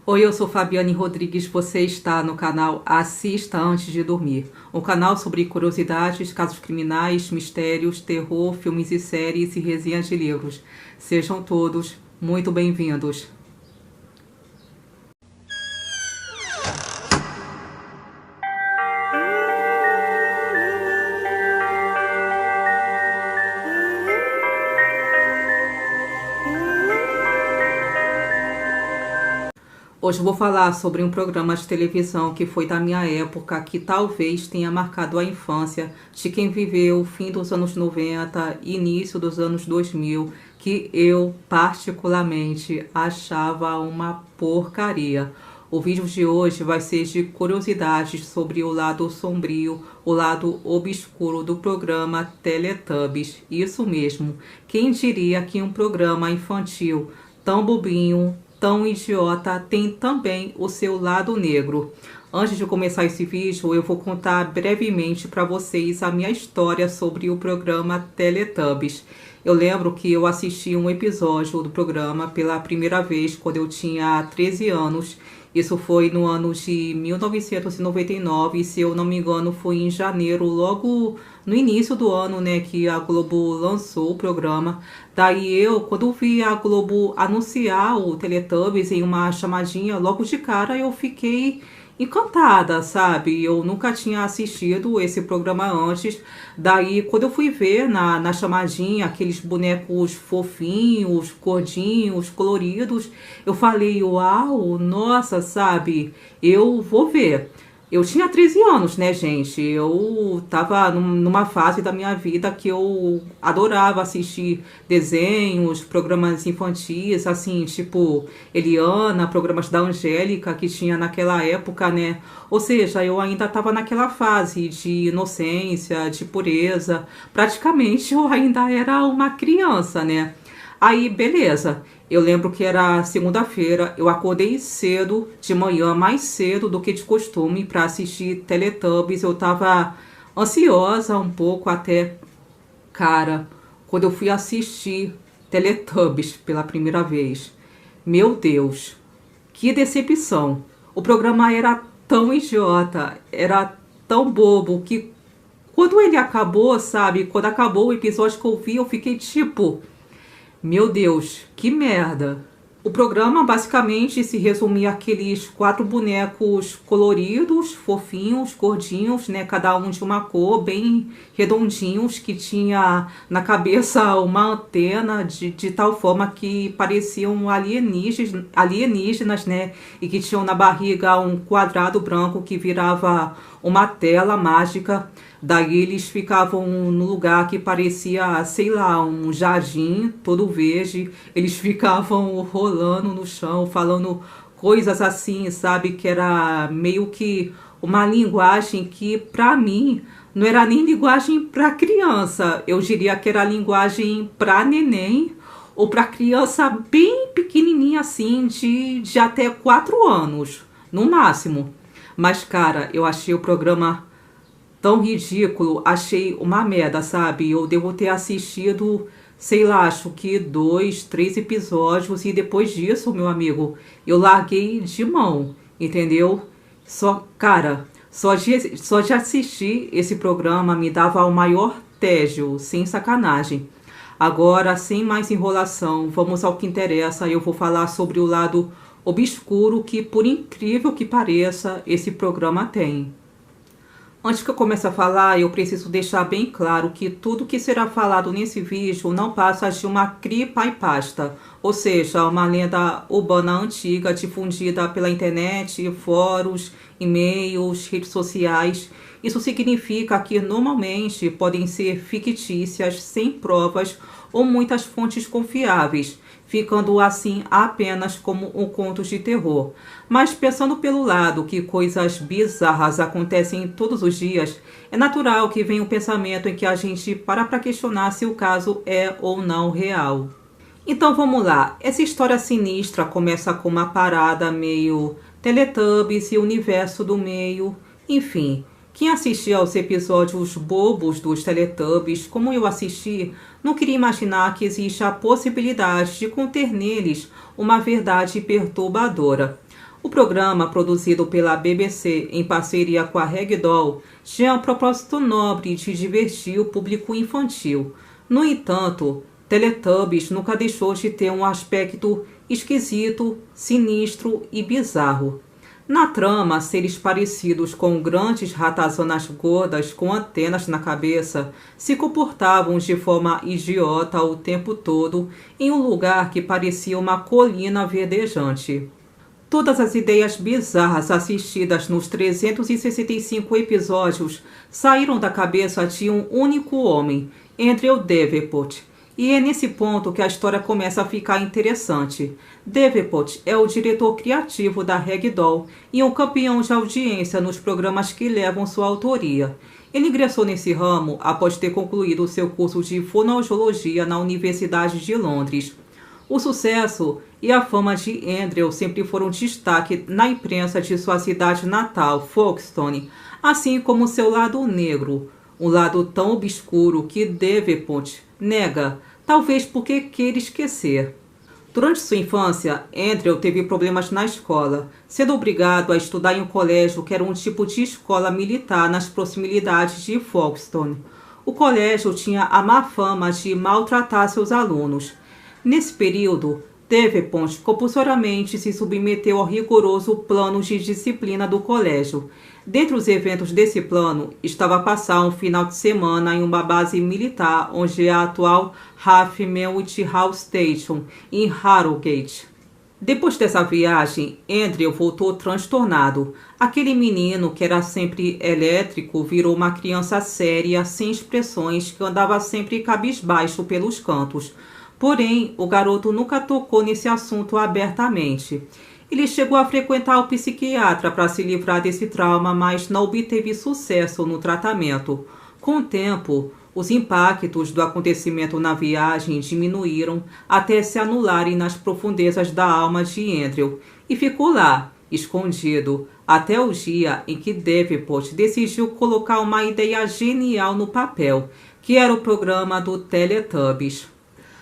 Oi, eu sou Fabiane Rodrigues, você está no canal Assista Antes de Dormir, um canal sobre curiosidades, casos criminais, mistérios, terror, filmes e séries e resenhas de livros. Sejam todos muito bem-vindos. Hoje eu vou falar sobre um programa de televisão que foi da minha época, que talvez tenha marcado a infância de quem viveu o fim dos anos 90 e início dos anos 2000, que eu particularmente achava uma porcaria. O vídeo de hoje vai ser de curiosidades sobre o lado sombrio, o lado obscuro do programa Teletubbies. Isso mesmo, quem diria que um programa infantil tão bobinho, tão idiota, tem também o seu lado negro. Antes de começar esse vídeo, eu vou contar brevemente para vocês a minha história sobre o programa Teletubbies. Eu lembro que eu assisti um episódio do programa pela primeira vez quando eu tinha 13 anos. Isso foi no ano de 1999, e se eu não me engano foi em janeiro, logo no início do ano, né, que a Globo lançou o programa. Daí eu, quando vi a Globo anunciar o Teletubbies em uma chamadinha, logo de cara eu fiquei encantada, sabe? Eu nunca tinha assistido esse programa antes. Daí, quando eu fui ver na chamadinha aqueles bonecos fofinhos, gordinhos, coloridos, eu falei, uau, nossa, sabe? Eu vou ver. Eu tinha 13 anos, né, gente? Eu tava numa fase da minha vida que eu adorava assistir desenhos, programas infantis, assim, tipo Eliana, programas da Angélica que tinha naquela época, né? Ou seja, eu ainda tava naquela fase de inocência, de pureza. Praticamente eu ainda era uma criança, né? Aí, beleza. Eu lembro que era segunda-feira, eu acordei cedo, de manhã, mais cedo do que de costume, para assistir Teletubbies. Eu tava ansiosa um pouco até. Cara, quando eu fui assistir Teletubbies pela primeira vez, meu Deus, que decepção. O programa era tão idiota, era tão bobo, que quando ele acabou, sabe, quando acabou o episódio que eu vi, eu fiquei tipo... Meu Deus, que merda! O programa basicamente se resumia àqueles 4 bonecos coloridos, fofinhos, gordinhos, né? Cada um de uma cor, bem redondinhos, que tinha na cabeça uma antena de tal forma que pareciam alienígenas, né? E que tinham na barriga um quadrado branco que virava uma tela mágica. Daí eles ficavam no lugar que parecia, sei lá, um jardim todo verde. Eles ficavam rolando no chão, falando coisas assim, sabe? Que era meio que uma linguagem que, pra mim, não era nem linguagem pra criança. Eu diria que era linguagem pra neném ou pra criança bem pequenininha assim, de até 4 anos, no máximo. Mas, cara, eu achei o programa tão ridículo, achei uma merda, sabe? Eu devo ter assistido, sei lá, acho que 2, 3 episódios e depois disso, meu amigo, eu larguei de mão, entendeu? Cara, só de assistir esse programa me dava o maior tédio, sem sacanagem. Agora, sem mais enrolação, vamos ao que interessa. Eu vou falar sobre o lado obscuro que, por incrível que pareça, esse programa tem. Antes que eu comece a falar, eu preciso deixar bem claro que tudo que será falado nesse vídeo não passa de uma creepypasta, ou seja, uma lenda urbana antiga difundida pela internet, fóruns, e-mails, redes sociais. Isso significa que normalmente podem ser fictícias, sem provas ou muitas fontes confiáveis, ficando assim apenas como um conto de terror. Mas pensando pelo lado que coisas bizarras acontecem todos os dias, é natural que venha o pensamento em que a gente para questionar se o caso é ou não real. Então vamos lá, essa história sinistra começa com uma parada meio Teletubbies e universo do meio, enfim... Quem assistia aos episódios bobos dos Teletubbies, como eu assisti, não queria imaginar que existe a possibilidade de conter neles uma verdade perturbadora. O programa, produzido pela BBC em parceria com a Ragdoll, tinha um propósito nobre de divertir o público infantil. No entanto, Teletubbies nunca deixou de ter um aspecto esquisito, sinistro e bizarro. Na trama, seres parecidos com grandes ratazanas gordas com antenas na cabeça se comportavam de forma idiota o tempo todo em um lugar que parecia uma colina verdejante. Todas as ideias bizarras assistidas nos 365 episódios saíram da cabeça de um único homem, Andrew Davenport. E é nesse ponto que a história começa a ficar interessante. Davenport é o diretor criativo da Ragdoll e um campeão de audiência nos programas que levam sua autoria. Ele ingressou nesse ramo após ter concluído seu curso de fonoaudiologia na Universidade de Londres. O sucesso e a fama de Andrew sempre foram destaque na imprensa de sua cidade natal, Folkestone, assim como seu lado negro, um lado tão obscuro que Davenport nega, talvez porque queira esquecer. Durante sua infância, Andrew teve problemas na escola, sendo obrigado a estudar em um colégio que era um tipo de escola militar nas proximidades de Folkestone. O colégio tinha a má fama de maltratar seus alunos. Nesse período, Davenport compulsoriamente se submeteu ao rigoroso plano de disciplina do colégio. Dentre os eventos desse plano, estava passar um final de semana em uma base militar, onde é a atual Half-Meat House Station, em Harrogate. Depois dessa viagem, Andrew voltou transtornado. Aquele menino que era sempre elétrico virou uma criança séria, sem expressões, que andava sempre cabisbaixo pelos cantos. Porém, o garoto nunca tocou nesse assunto abertamente. Ele chegou a frequentar o psiquiatra para se livrar desse trauma, mas não obteve sucesso no tratamento. Com o tempo, os impactos do acontecimento na viagem diminuíram até se anularem nas profundezas da alma de Andrew, e ficou lá, escondido, até o dia em que Davenport decidiu colocar uma ideia genial no papel, que era o programa do Teletubbies.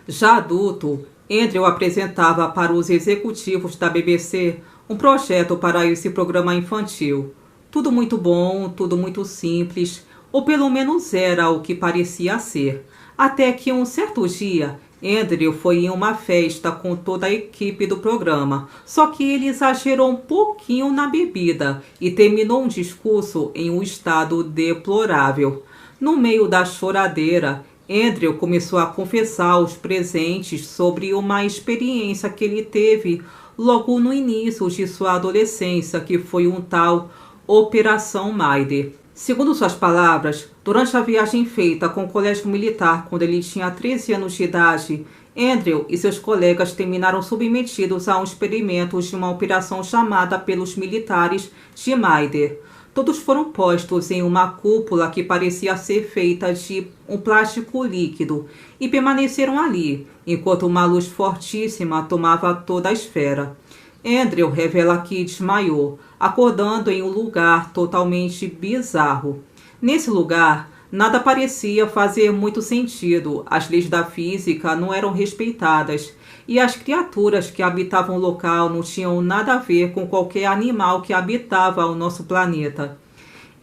Já adulto, Andrew apresentava para os executivos da BBC um projeto para esse programa infantil. Tudo muito bom, tudo muito simples, ou pelo menos era o que parecia ser. Até que um certo dia, Andrew foi em uma festa com toda a equipe do programa, só que ele exagerou um pouquinho na bebida e terminou um discurso em um estado deplorável. No meio da choradeira, Andrew começou a confessar aos presentes sobre uma experiência que ele teve logo no início de sua adolescência, que foi um tal Operação Maider. Segundo suas palavras, durante a viagem feita com o colégio militar quando ele tinha 13 anos de idade, Andrew e seus colegas terminaram submetidos a um experimento de uma operação chamada pelos militares de Maider. Todos foram postos em uma cúpula que parecia ser feita de um plástico líquido e permaneceram ali, enquanto uma luz fortíssima tomava toda a esfera. Andrew revela que desmaiou, acordando em um lugar totalmente bizarro. Nesse lugar, nada parecia fazer muito sentido, as leis da física não eram respeitadas, e as criaturas que habitavam o local não tinham nada a ver com qualquer animal que habitava o nosso planeta.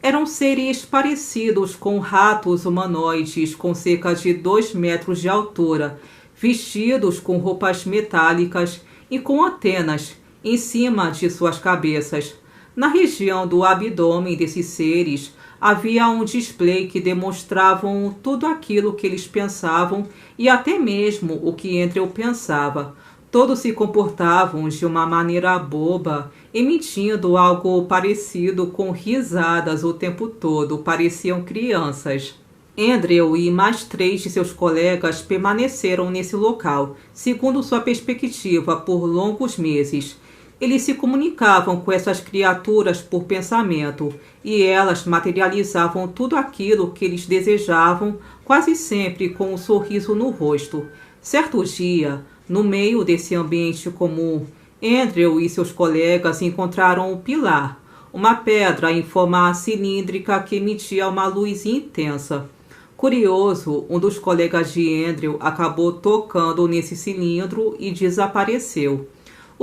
Eram seres parecidos com ratos humanoides com cerca de 2 metros de altura, vestidos com roupas metálicas e com antenas em cima de suas cabeças. Na região do abdômen desses seres, havia um display que demonstravam tudo aquilo que eles pensavam e até mesmo o que Andrew pensava. Todos se comportavam de uma maneira boba, emitindo algo parecido com risadas o tempo todo, pareciam crianças. Andrew e mais 3 de seus colegas permaneceram nesse local, segundo sua perspectiva, por longos meses. Eles se comunicavam com essas criaturas por pensamento, e elas materializavam tudo aquilo que eles desejavam, quase sempre com um sorriso no rosto. Certo dia, no meio desse ambiente comum, Andrew e seus colegas encontraram um pilar, uma pedra em forma cilíndrica que emitia uma luz intensa. Curioso, um dos colegas de Andrew acabou tocando nesse cilindro e desapareceu.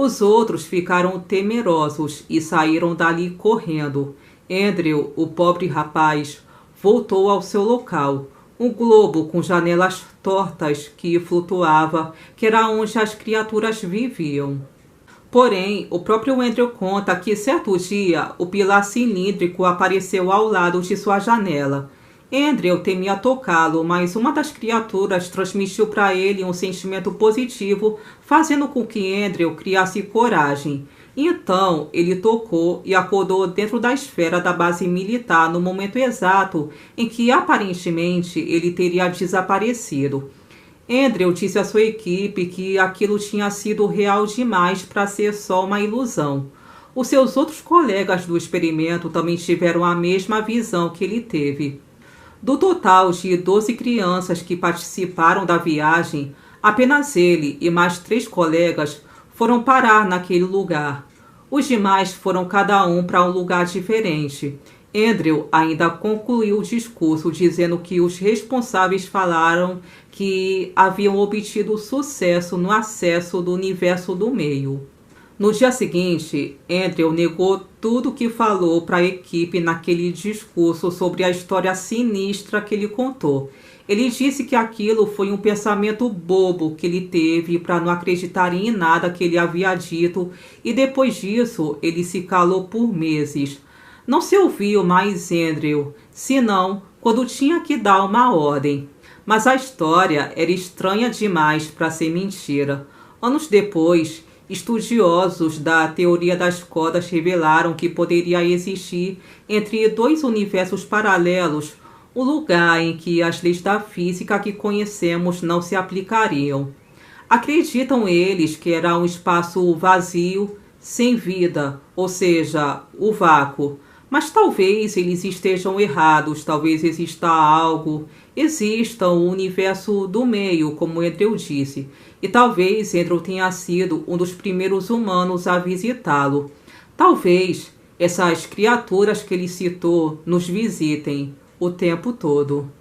Os outros ficaram temerosos e saíram dali correndo. Andrew, o pobre rapaz, voltou ao seu local. Um globo com janelas tortas que flutuava, que era onde as criaturas viviam. Porém, o próprio Andrew conta que certo dia o pilar cilíndrico apareceu ao lado de sua janela. Andrew temia tocá-lo, mas uma das criaturas transmitiu para ele um sentimento positivo, fazendo com que Andrew criasse coragem. Então, ele tocou e acordou dentro da esfera da base militar no momento exato em que aparentemente ele teria desaparecido. Andrew disse à sua equipe que aquilo tinha sido real demais para ser só uma ilusão. Os seus outros colegas do experimento também tiveram a mesma visão que ele teve. Do total de 12 crianças que participaram da viagem, apenas ele e mais 3 colegas foram parar naquele lugar. Os demais foram cada um para um lugar diferente. Andrew ainda concluiu o discurso dizendo que os responsáveis falaram que haviam obtido sucesso no acesso do universo do meio. No dia seguinte, Andrew negou tudo o que falou para a equipe naquele discurso sobre a história sinistra que ele contou. Ele disse que aquilo foi um pensamento bobo que ele teve para não acreditar em nada que ele havia dito, e depois disso ele se calou por meses. Não se ouviu mais Andrew, senão quando tinha que dar uma ordem. Mas a história era estranha demais para ser mentira. Anos depois, estudiosos da teoria das cordas revelaram que poderia existir entre 2 universos paralelos um lugar em que as leis da física que conhecemos não se aplicariam. Acreditam eles que era um espaço vazio, sem vida, ou seja, o vácuo. Mas talvez eles estejam errados, talvez exista algo, exista um universo do meio, como Andrew disse, e talvez Andrew tenha sido um dos primeiros humanos a visitá-lo. Talvez essas criaturas que ele citou nos visitem o tempo todo.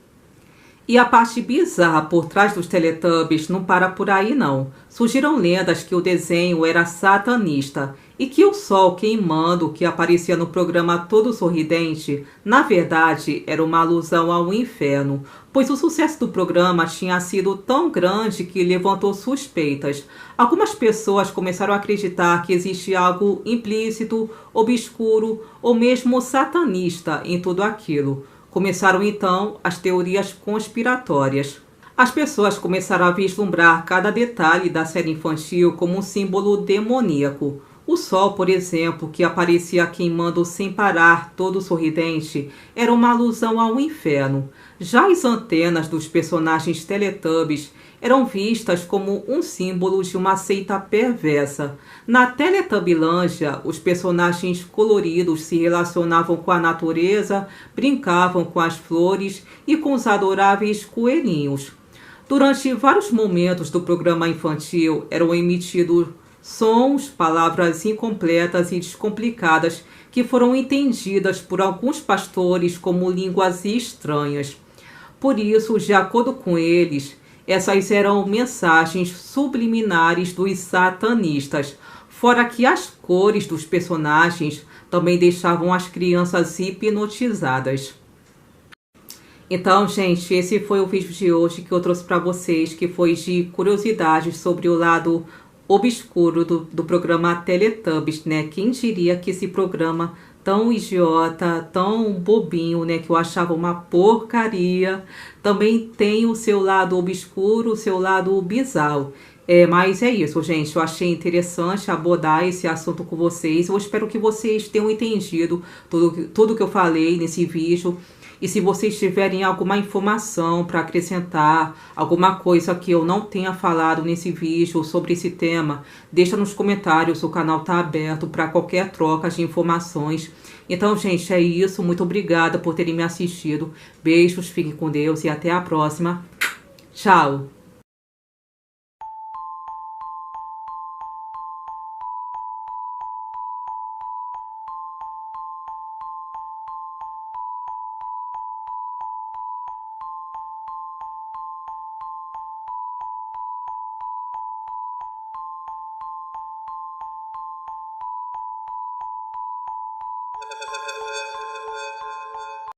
E a parte bizarra por trás dos Teletubbies não para por aí não. Surgiram lendas que o desenho era satanista e que o sol queimando que aparecia no programa Todo Sorridente, na verdade, era uma alusão ao inferno, pois o sucesso do programa tinha sido tão grande que levantou suspeitas. Algumas pessoas começaram a acreditar que existia algo implícito, obscuro ou mesmo satanista em tudo aquilo. Começaram então as teorias conspiratórias. As pessoas começaram a vislumbrar cada detalhe da série infantil como um símbolo demoníaco. O sol, por exemplo, que aparecia queimando sem parar, todo sorridente, era uma alusão ao inferno. Já as antenas dos personagens Teletubbies eram vistas como um símbolo de uma seita perversa. Na Teletubilândia, os personagens coloridos se relacionavam com a natureza, brincavam com as flores e com os adoráveis coelhinhos. Durante vários momentos do programa infantil eram emitidos sons, palavras incompletas e descomplicadas que foram entendidas por alguns pastores como línguas estranhas. Por isso, de acordo com eles, essas eram mensagens subliminares dos satanistas, fora que as cores dos personagens também deixavam as crianças hipnotizadas. Então, gente, esse foi o vídeo de hoje que eu trouxe para vocês, que foi de curiosidades sobre o lado obscuro do programa Teletubbies, né? Quem diria que esse programa tão idiota, tão bobinho, né, que eu achava uma porcaria, também tem o seu lado obscuro, o seu lado bizarro. Mas é isso, gente. Eu achei interessante abordar esse assunto com vocês. Eu espero que vocês tenham entendido tudo que eu falei nesse vídeo. E se vocês tiverem alguma informação para acrescentar, alguma coisa que eu não tenha falado nesse vídeo sobre esse tema, deixa nos comentários, o canal está aberto para qualquer troca de informações. Então, gente, é isso. Muito obrigada por terem me assistido. Beijos, fiquem com Deus e até a próxima. Tchau!